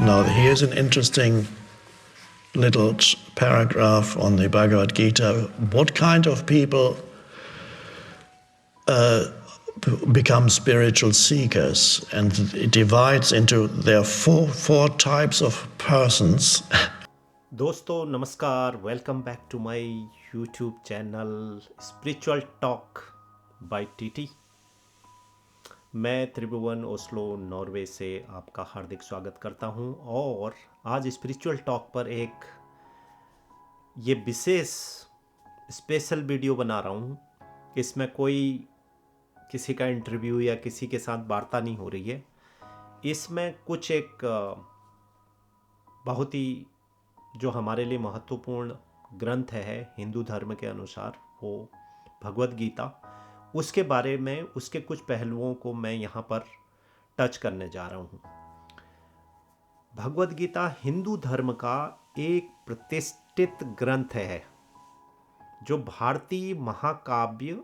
Now, here's an interesting little paragraph on the Bhagavad Gita. What kind of people become spiritual seekers? And it divides into there are four types of persons. दोस्तों नमस्कार, welcome back to my YouTube channel spiritual talk by TT. मैं Tribhuvan Oslo Norway से आपका हार्दिक स्वागत करता हूं और आज स्पिरिचुअल टॉक पर एक ये विशेष स्पेशल वीडियो बना रहा हूं। इसमें कोई किसी का इंटरव्यू या किसी के साथ वार्ता नहीं हो रही है। इसमें कुछ एक बहुत ही जो हमारे लिए महत्वपूर्ण ग्रंथ है हिंदू धर्म के अनुसार, वो भगवद गीता, उसके बारे में उसके कुछ पहलुओं को मैं यहाँ पर टच करने जा रहा हूँ। भगवद गीता हिंदू धर्म का एक प्रतिष्ठित ग्रंथ है जो भारतीय महाकाव्य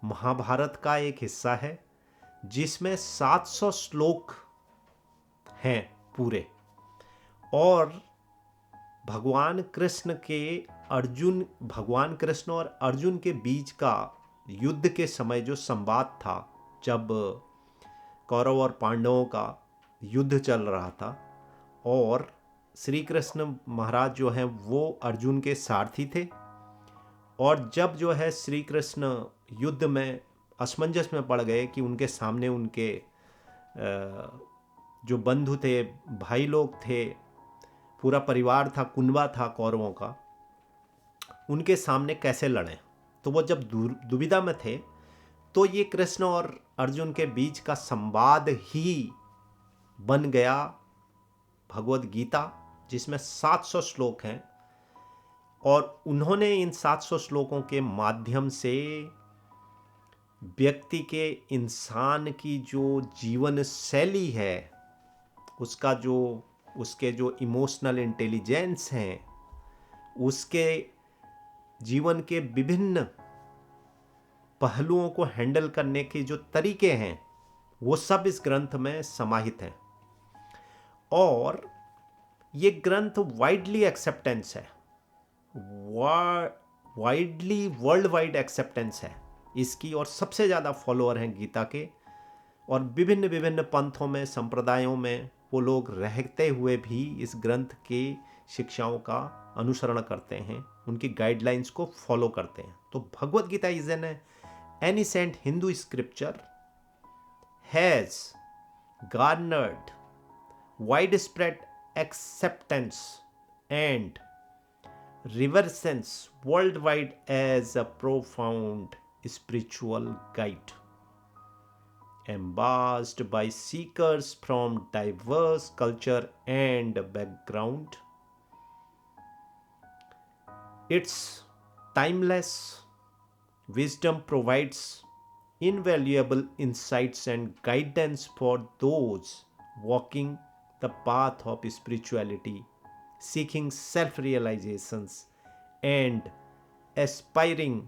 महाभारत का एक हिस्सा है, जिसमें 700 श्लोक हैं पूरे। और भगवान कृष्ण और अर्जुन के बीच का युद्ध के समय जो संवाद था, जब कौरव और पांडवों का युद्ध चल रहा था और श्री कृष्ण महाराज जो हैं वो अर्जुन के सारथी थे, और जब जो है श्री कृष्ण युद्ध में असमंजस में पड़ गए कि उनके सामने उनके जो बंधु थे, भाई लोग थे, पूरा परिवार था, कुनबा था कौरवों का, उनके सामने कैसे लड़ें। तो वो जब दुविधा में थे तो ये कृष्ण और अर्जुन के बीच का संवाद ही बन गया भगवद गीता, जिसमें 700 श्लोक हैं। और उन्होंने इन 700 श्लोकों के माध्यम से व्यक्ति के, इंसान की जो जीवन शैली है, उसके जो इमोशनल इंटेलिजेंस हैं, उसके जीवन के विभिन्न पहलुओं को हैंडल करने के जो तरीके हैं, वो सब इस ग्रंथ में समाहित हैं। और ये ग्रंथ वाइडली एक्सेप्टेंस है, वाइडली वर्ल्ड वाइड एक्सेप्टेंस है इसकी, और सबसे ज़्यादा फॉलोअर हैं गीता के। और विभिन्न विभिन्न पंथों में, संप्रदायों में वो लोग रहते हुए भी इस ग्रंथ के शिक्षाओं का अनुसरण करते हैं, उनकी गाइडलाइंस को फॉलो करते हैं। तो Bhagavad Gita is an ancient Hindu scripture, has garnered wide spread acceptance and reverence world wide as a profound spiritual guide embraced by seekers from diverse culture and background. Its timeless wisdom provides invaluable insights and guidance for those walking the path of spirituality, seeking self-realizations, and aspiring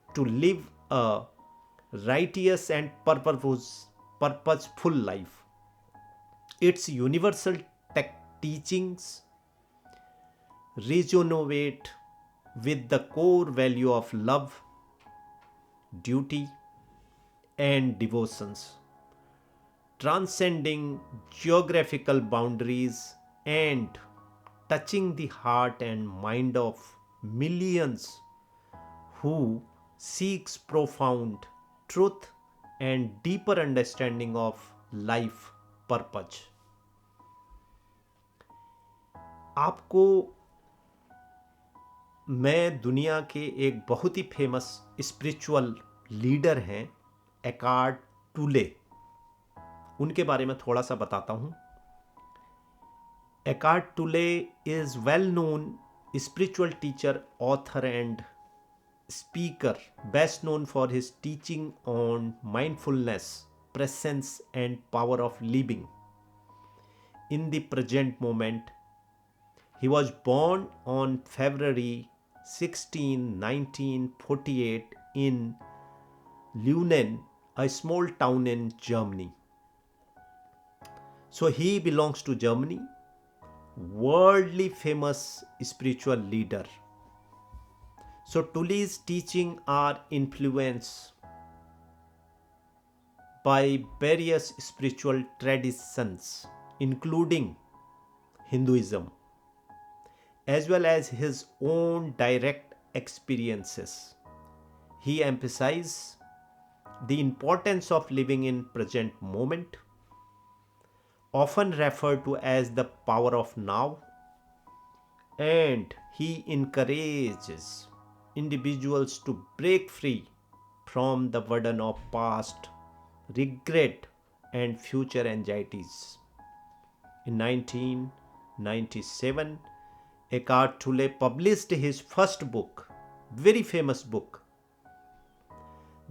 to live a righteous and purposeful life. Its universal teachings resonate with the core value of love, duty, and devotions, transcending geographical boundaries and touching the heart and mind of millions who seeks profound truth and deeper understanding of life purpose. आपको मैं दुनिया के एक बहुत ही famous spiritual leader हैं Eckhart Tolle, उनके बारे में थोड़ा सा बताता हूँ। Eckhart Tolle is well known spiritual teacher, author, and speaker, best known for his teaching on mindfulness, presence, and power of living in the present moment. He was born on February 16, 1948 in Leunen, a small town in Germany. So he belongs to Germany, worldly famous spiritual leader. So Tully's teaching are influenced by various spiritual traditions, including Hinduism, as well as his own direct experiences. He emphasizes the importance of living in present moment, often referred to as the power of now, and he encourages individuals to break free from the burden of past regret and future anxieties. In 1997, Eckhart Tolle published his first book, very famous book,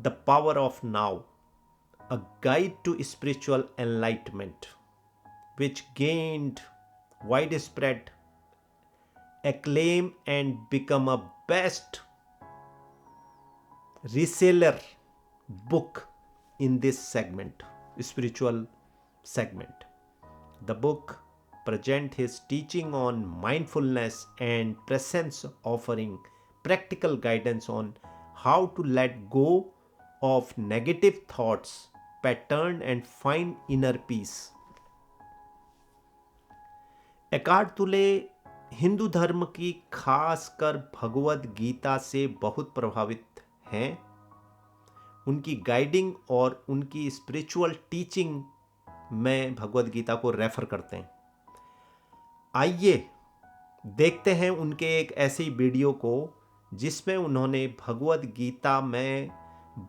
The Power of Now, a guide to spiritual enlightenment, which gained widespread acclaim and become a best reseller book in this segment, spiritual segment. The book presents his teaching on mindfulness and presence, offering practical guidance on how to let go of negative thoughts, pattern and find inner peace. Eckhart टोले हिंदू धर्म की खासकर भगवद गीता से बहुत प्रभावित हैं। उनकी guiding और उनकी स्पिरिचुअल टीचिंग में भगवद गीता को रेफर करते हैं। आइए देखते हैं उनके एक ऐसी वीडियो को जिसमें उन्होंने भगवद गीता में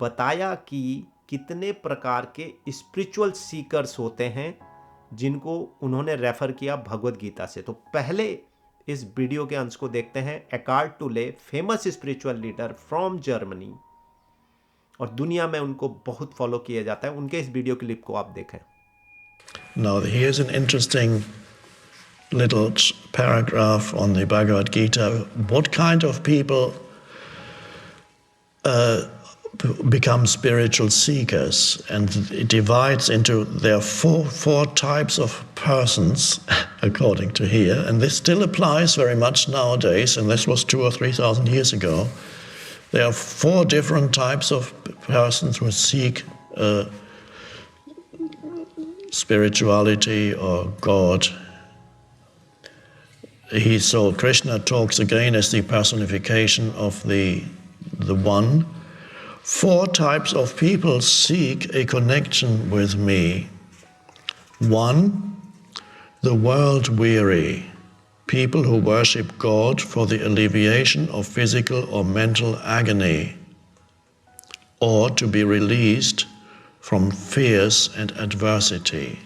बताया कि कितने प्रकार के स्पिरिचुअल सीकर्स होते हैं जिनको उन्होंने रेफर किया भगवद गीता से। तो पहले इस वीडियो के अंश को देखते हैं। एकार्ट टोले famous spiritual leader from Germany, और दुनिया में उनको बहुत फॉलो किया जाता है। उनके इस वीडियो क्लिप को आप देखें। Now here's an interesting little paragraph on the Bhagavad Gita. What kind of people become spiritual seekers? And it divides into there are four types of persons, according to here, and this still applies very much nowadays, and this was 2,000 or 3,000 years ago. There are four different types of persons who seek spirituality or God. So Krishna talks again as the personification of the One. Four types of people seek a connection with me. One, the world weary, people who worship God for the alleviation of physical or mental agony, or to be released from fears and adversity.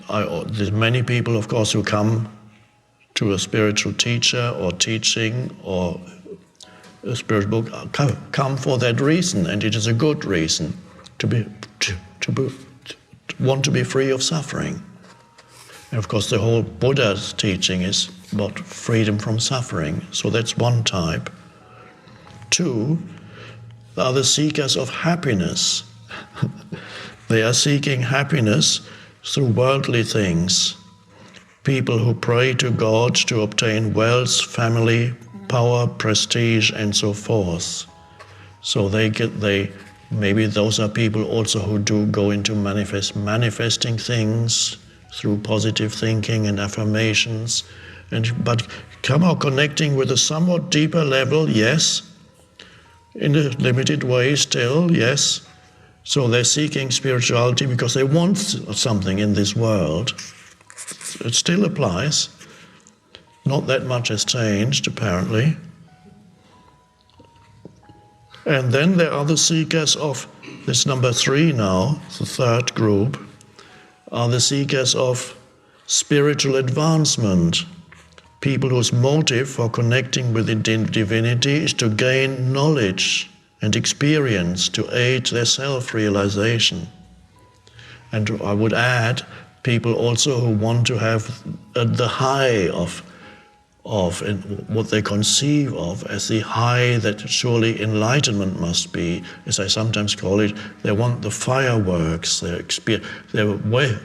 There's many people, of course, who come to a spiritual teacher or teaching or a spiritual book, come for that reason, and it is a good reason to want to be free of suffering. And of course, the whole Buddha's teaching is about freedom from suffering, so that's one type. Two, are the seekers of happiness. They are seeking happiness through worldly things. People who pray to God to obtain wealth, family, power, prestige, and so forth. So maybe those are people also who do go into manifesting things through positive thinking and affirmations, but connecting with a somewhat deeper level, yes, in a limited way still, yes. So they're seeking spirituality because they want something in this world. It still applies. Not that much has changed, apparently. And then there are the seekers of, this number 3 now, the third group, are the seekers of spiritual advancement. People whose motive for connecting with the divinity is to gain knowledge and experience to aid their self-realization. And I would add, people also who want to have the high of of and what they conceive of as the high that surely enlightenment must be, as I sometimes call it. They want the fireworks, they're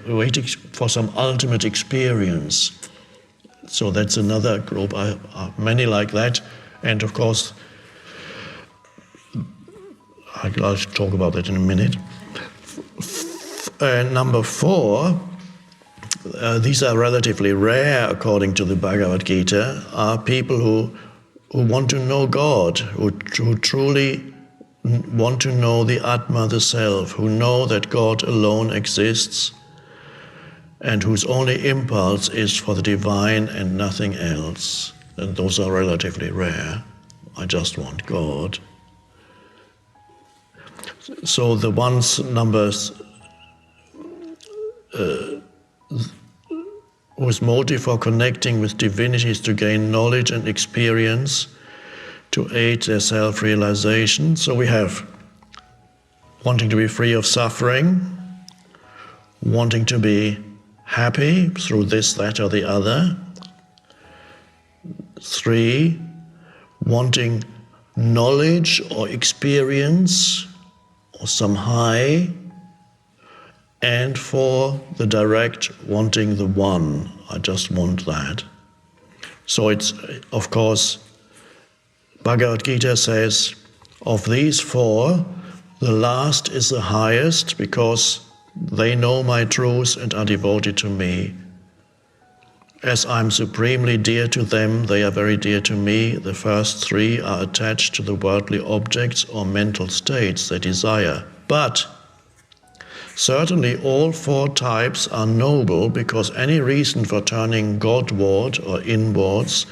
waiting for some ultimate experience. So that's another group, many like that. And of course, I'll talk about that in a minute. Number 4, these are relatively rare according to the Bhagavad Gita, are people who want to know God, who truly want to know the Atma, the Self, who know that God alone exists and whose only impulse is for the divine and nothing else. And those are relatively rare. I just want God. So the ones numbers whose motive for connecting with divinity is to gain knowledge and experience, to aid their self-realization. So we have wanting to be free of suffering, wanting to be happy through this, that, or the other. 3, wanting knowledge or experience or some high. And 4, the direct, wanting the one. I just want that. So it's, of course, Bhagavad Gita says, of these 4, the last is the highest because they know my truth and are devoted to me. As I'm supremely dear to them, they are very dear to me. The first 3 are attached to the worldly objects or mental states they desire. But certainly all 4 types are noble because any reason for turning Godward or inwards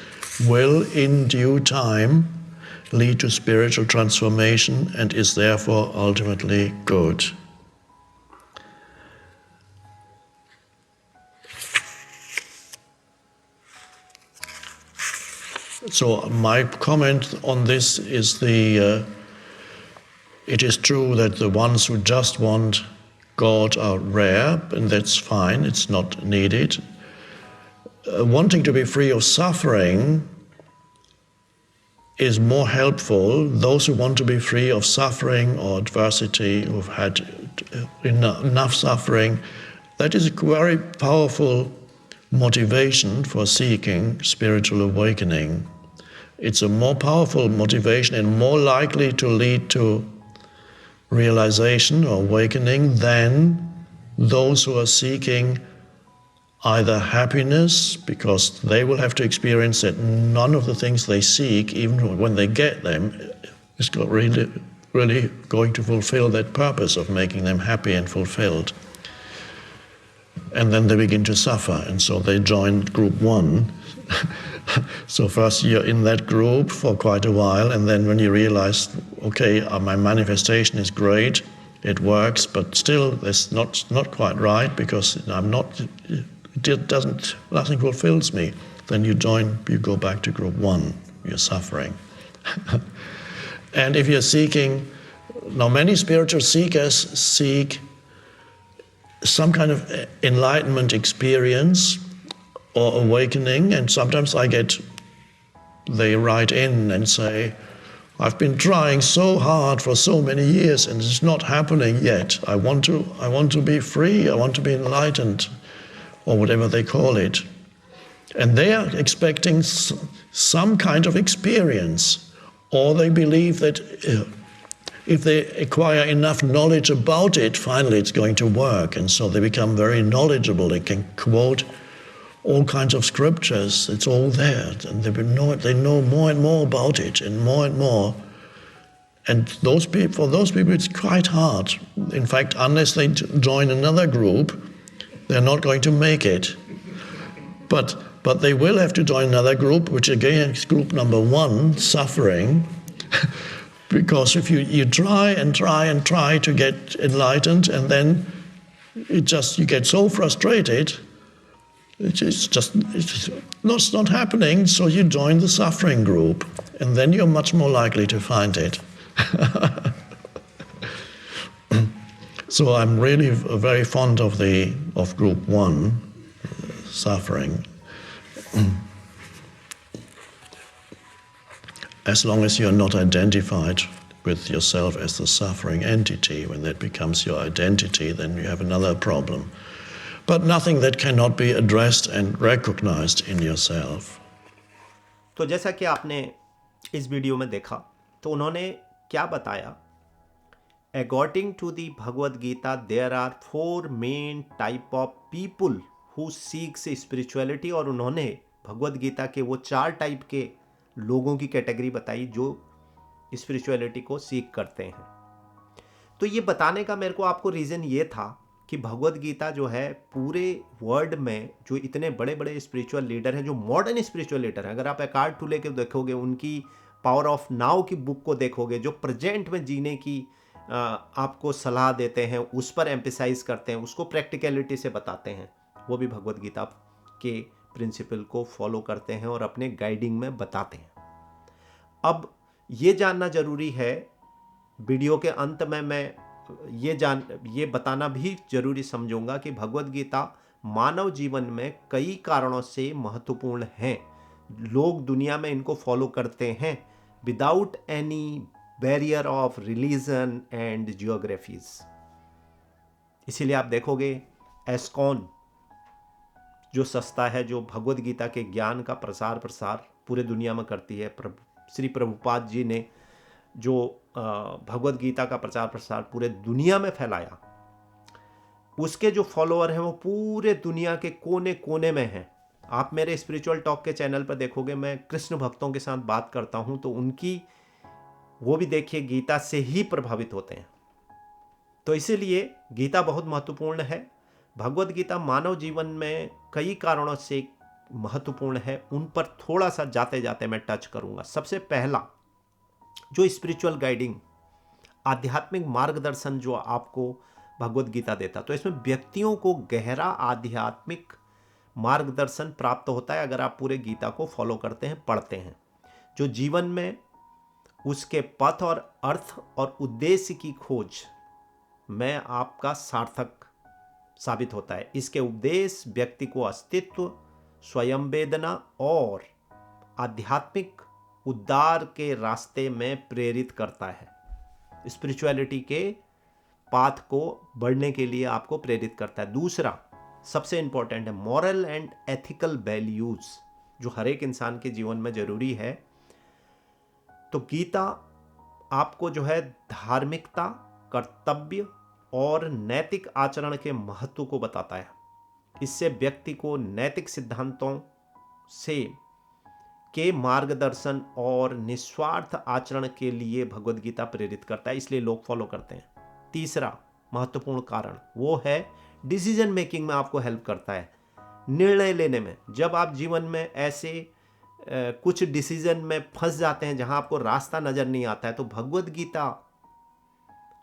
will in due time lead to spiritual transformation and is therefore ultimately good. So my comment on this is it is true that the ones who just want God are rare, and that's fine, it's not needed. Wanting to be free of suffering is more helpful. Those who want to be free of suffering or adversity, who've had enough suffering, that is a very powerful motivation for seeking spiritual awakening. It's a more powerful motivation and more likely to lead to realization or awakening than those who are seeking either happiness, because they will have to experience that none of the things they seek, even when they get them, is really going to fulfill that purpose of making them happy and fulfilled. And then they begin to suffer, and so they join group 1. So first you're in that group for quite a while, and then when you realize, okay, my manifestation is great, it works, but still it's not quite right because nothing fulfills me. Then you go back to group 1, you're suffering. And if you're seeking, now many spiritual seekers seek some kind of enlightenment experience or awakening, and sometimes they write in and say, I've been trying so hard for so many years and it's not happening yet. I want to be free, I want to be enlightened, or whatever they call it. And they are expecting some kind of experience, or they believe that if they acquire enough knowledge about it, finally it's going to work. And so they become very knowledgeable. They can quote all kinds of scriptures. It's all there. And they know more and more about it, and more. And for those people, it's quite hard. In fact, unless they join another group, they're not going to make it. But they will have to join another group, which again is group number 1, suffering. Because if you try to get enlightened, and then you get so frustrated, it's not happening, so you join the suffering group, and then you're much more likely to find it. So I'm really very fond of group 1, suffering. as long as you're not identified with yourself as the suffering entity. When that becomes your identity, then you have another problem. But nothing that cannot be addressed and recognized in yourself. तो जैसा कि आपने इस video में देखा, तो उन्होंने क्या बताया? According to the Bhagavad Gita, there are 4 main type of people who seeks spirituality, और उन्होंने भगवद गीता के वो 4 टाइप के लोगों की कैटेगरी बताई जो स्पिरिचुअलिटी को सीख करते हैं। तो ये बताने का मेरे को आपको रीज़न ये था कि भगवद गीता जो है पूरे वर्ल्ड में जो इतने बड़े बड़े स्पिरिचुअल लीडर हैं, जो मॉडर्न स्पिरिचुअल लीडर हैं, अगर आप एकार्ट टोले के देखोगे, उनकी पावर ऑफ नाउ की बुक को देखोगे, जो प्रेजेंट में जीने की आपको सलाह देते हैं, उस पर एम्फेसाइज करते हैं, उसको प्रैक्टिकलिटी से बताते हैं, वो भी भगवद गीता के प्रिंसिपल को फॉलो करते हैं और अपने गाइडिंग में बताते हैं। अब ये जानना ज़रूरी है, वीडियो के अंत में मैं ये बताना भी जरूरी समझूंगा कि भगवद गीता मानव जीवन में कई कारणों से महत्वपूर्ण है। लोग दुनिया में इनको फॉलो करते हैं without any barrier of religion and geographies. इसीलिए आप देखोगे एस्कॉन जो संस्था है, जो भगवद गीता के ज्ञान का प्रसार पूरे दुनिया में करती है, श्री प्रभुपाद जी ने जो भगवद गीता का प्रसार पूरे दुनिया में फैलाया, उसके जो फॉलोअर हैं वो पूरे दुनिया के कोने कोने में हैं। आप मेरे स्पिरिचुअल टॉक के चैनल पर देखोगे, मैं कृष्ण भक्तों के साथ बात करता हूं, तो उनकी वो भी देखिए गीता से ही प्रभावित होते हैं। तो इसीलिए गीता बहुत महत्वपूर्ण है। भगवद गीता मानव जीवन में कई कारणों से महत्वपूर्ण है, उन पर थोड़ा सा जाते जाते मैं टच करूंगा। सबसे पहला, जो स्पिरिचुअल गाइडिंग, आध्यात्मिक मार्गदर्शन जो आपको भगवद गीता देता, तो इसमें व्यक्तियों को गहरा आध्यात्मिक मार्गदर्शन प्राप्त होता है अगर आप पूरे गीता को फॉलो करते हैं, पढ़ते हैं, जो जीवन में उसके पथ और अर्थ और उद्देश्य की खोज में आपका सार्थक साबित होता है। इसके उपदेश व्यक्ति को अस्तित्व, स्वयं वेदना और आध्यात्मिक उद्धार के रास्ते में प्रेरित करता है। स्पिरिचुअलिटी के पाथ को बढ़ने के लिए आपको प्रेरित करता है। दूसरा सबसे इंपॉर्टेंट है मॉरल एंड एथिकल वैल्यूज, जो हर एक इंसान के जीवन में जरूरी है। तो गीता आपको जो है धार्मिकता, कर्तव्य और नैतिक आचरण के महत्व को बताता है। इससे व्यक्ति को नैतिक सिद्धांतों से के मार्गदर्शन और निस्वार्थ आचरण के लिए भगवद गीता प्रेरित करता है, इसलिए लोग फॉलो करते हैं। तीसरा महत्वपूर्ण कारण वो है डिसीजन मेकिंग में आपको हेल्प करता है, निर्णय लेने में। जब आप जीवन में ऐसे कुछ डिसीजन में फंस जाते हैं जहां आपको रास्ता नजर नहीं आता है, तो भगवद गीता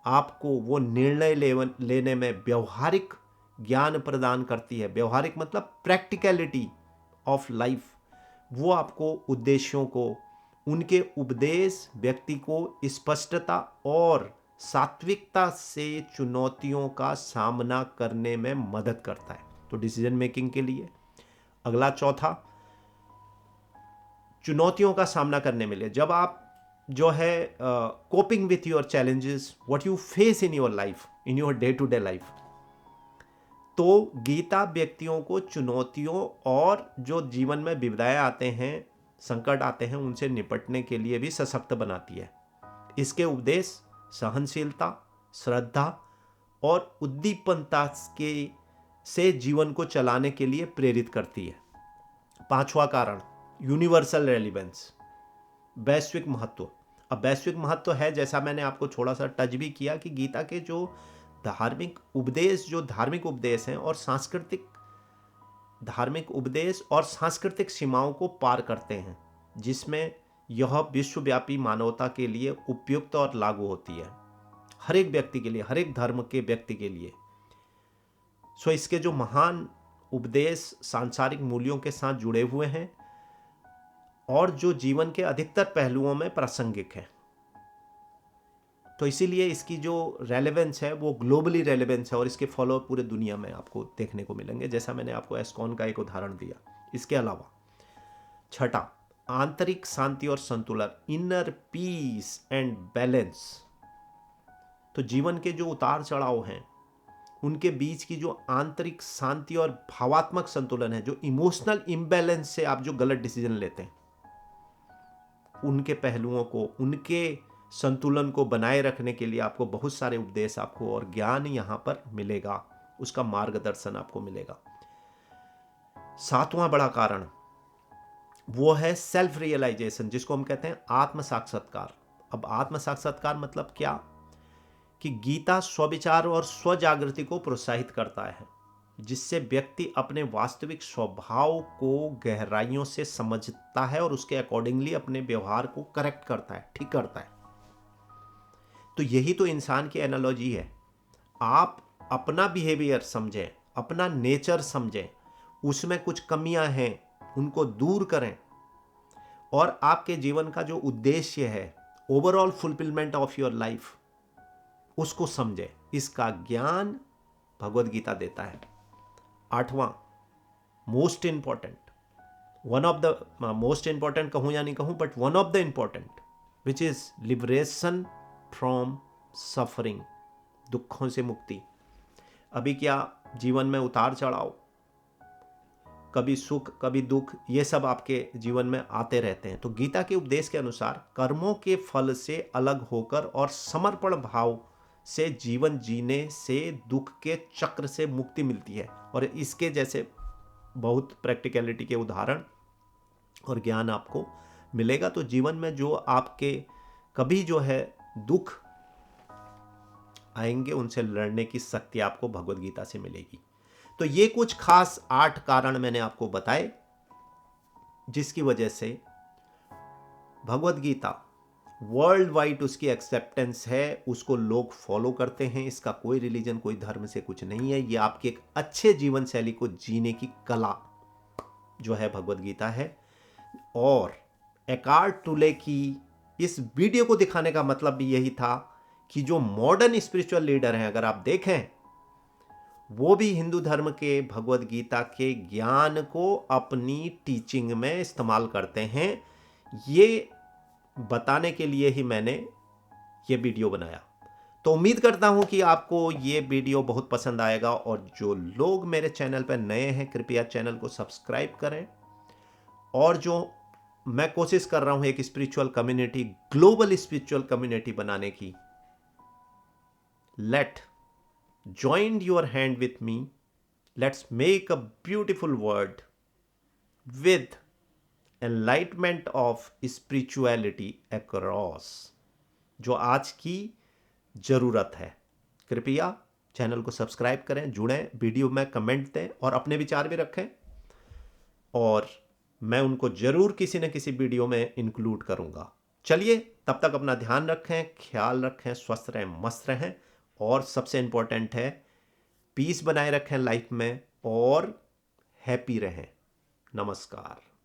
आपको वो निर्णय लेने में व्यवहारिक ज्ञान प्रदान करती है। व्यवहारिक मतलब प्रैक्टिकलिटी ऑफ लाइफ। वो आपको उद्देश्यों को, उनके उपदेश व्यक्ति को स्पष्टता और सात्विकता से चुनौतियों का सामना करने में मदद करता है, तो डिसीजन मेकिंग के लिए। अगला चौथा, चुनौतियों का सामना करने में लिए, जब आप जो है coping with your challenges, what you face in your life, in your day to day life, तो गीता व्यक्तियों को चुनौतियों और जो जीवन में विपदाएं आते हैं, संकट आते हैं, उनसे निपटने के लिए भी सशक्त बनाती है। इसके उपदेश सहनशीलता, श्रद्धा और उद्दीपनता के से जीवन को चलाने के लिए प्रेरित करती है। पांचवा कारण यूनिवर्सल रेलिवेंस, वैश्विक महत्व। अब वैश्विक महत्व है, जैसा मैंने आपको थोड़ा सा टच भी किया, कि गीता के जो धार्मिक उपदेश हैं और सांस्कृतिक सीमाओं को पार करते हैं, जिसमें यह विश्वव्यापी मानवता के लिए उपयुक्त और लागू होती है, हर एक व्यक्ति के लिए, हर एक धर्म के व्यक्ति के लिए। सो इसके जो महान उपदेश सांसारिक मूल्यों के साथ जुड़े हुए हैं और जो जीवन के अधिकतर पहलुओं में प्रासंगिक है। तो इसीलिए इसकी जो रेलेवेंस है वो ग्लोबली रेलेवेंस है और इसके फॉलो पूरे दुनिया में आपको देखने को मिलेंगे, जैसा मैंने आपको एस्कॉन का एक उदाहरण दिया। इसके अलावा छठा, आंतरिक शांति और संतुलन, इनर पीस एंड बैलेंस। तो जीवन के जो उतार चढ़ाव हैं उनके बीच की जो आंतरिक शांति और भावात्मक संतुलन है, जो इमोशनल इम्बैलेंस से आप जो गलत डिसीजन लेते हैं, उनके पहलुओं को, उनके संतुलन को बनाए रखने के लिए आपको बहुत सारे उपदेश आपको और ज्ञान यहाँ पर मिलेगा, उसका मार्गदर्शन आपको मिलेगा। सातवां बड़ा कारण वो है सेल्फ रियलाइजेशन, जिसको हम कहते हैं आत्म साक्षात्कार। अब आत्म साक्षात्कार मतलब क्या? कि गीता स्वविचार और स्वजागृति को प्रोत्साहित करता है, जिससे व्यक्ति अपने वास्तविक स्वभाव को गहराइयों से समझता है और उसके अकॉर्डिंगली अपने व्यवहार को करेक्ट करता है, ठीक करता है। तो यही तो इंसान की एनालॉजी है। आप अपना बिहेवियर समझें, अपना नेचर समझें, उसमें कुछ कमियां हैं उनको दूर करें, और आपके जीवन का जो उद्देश्य है, overall fulfilment of your life, उसको समझें। इसका ज्ञान भगवद गीता देता है। आठवां, most important, one of the most important कहूं या नहीं कहूं, but one of the important, which is liberation from suffering, दुखों से मुक्ति। अभी क्या जीवन में उतार चढ़ाव, कभी सुख कभी दुख, ये सब आपके जीवन में आते रहते हैं। तो गीता के उपदेश के अनुसार कर्मों के फल से अलग होकर और समर्पण भाव से जीवन जीने से दुख के चक्र से मुक्ति मिलती है। और इसके जैसे बहुत प्रैक्टिकलिटी के उदाहरण और ज्ञान आपको मिलेगा। तो जीवन में जो आपके कभी जो है दुख आएंगे, उनसे लड़ने की शक्ति आपको भगवद गीता से मिलेगी। तो ये कुछ खास 8 कारण मैंने आपको बताए, जिसकी वजह से भगवद गीता वर्ल्ड वाइड उसकी एक्सेप्टेंस है, उसको लोग फॉलो करते हैं। इसका कोई रिलीजन, कोई धर्म से कुछ नहीं है। ये आपकी एक अच्छे जीवन शैली को जीने की कला जो है भगवद गीता है। और एकार्ट टुले की इस वीडियो को दिखाने का मतलब भी यही था कि जो मॉडर्न स्पिरिचुअल लीडर हैं, अगर आप देखें, वो भी हिंदू धर्म के भगवद गीता के ज्ञान को अपनी टीचिंग में इस्तेमाल करते हैं। ये बताने के लिए ही मैंने ये वीडियो बनाया। तो उम्मीद करता हूं कि आपको ये वीडियो बहुत पसंद आएगा। और जो लोग मेरे चैनल पर नए हैं, कृपया चैनल को सब्सक्राइब करें। और जो मैं कोशिश कर रहा हूं एक spiritual community, global spiritual community बनाने की, late join your hand with me. Let's make a beautiful world with enlightenment of spirituality across, जो आज की जरूरत है। कृपया चैनल को सब्सक्राइब करें, जुड़ें, वीडियो में कमेंट दें और अपने विचार भी रखें, और मैं उनको जरूर किसी न किसी वीडियो में इंक्लूड करूंगा। चलिए, तब तक अपना ध्यान रखें, ख्याल रखें, स्वस्थ रहें, मस्त रहें, और सबसे इंपॉर्टेंट है पीस बनाए रखें लाइफ में, और हैप्पी रहें। नमस्कार।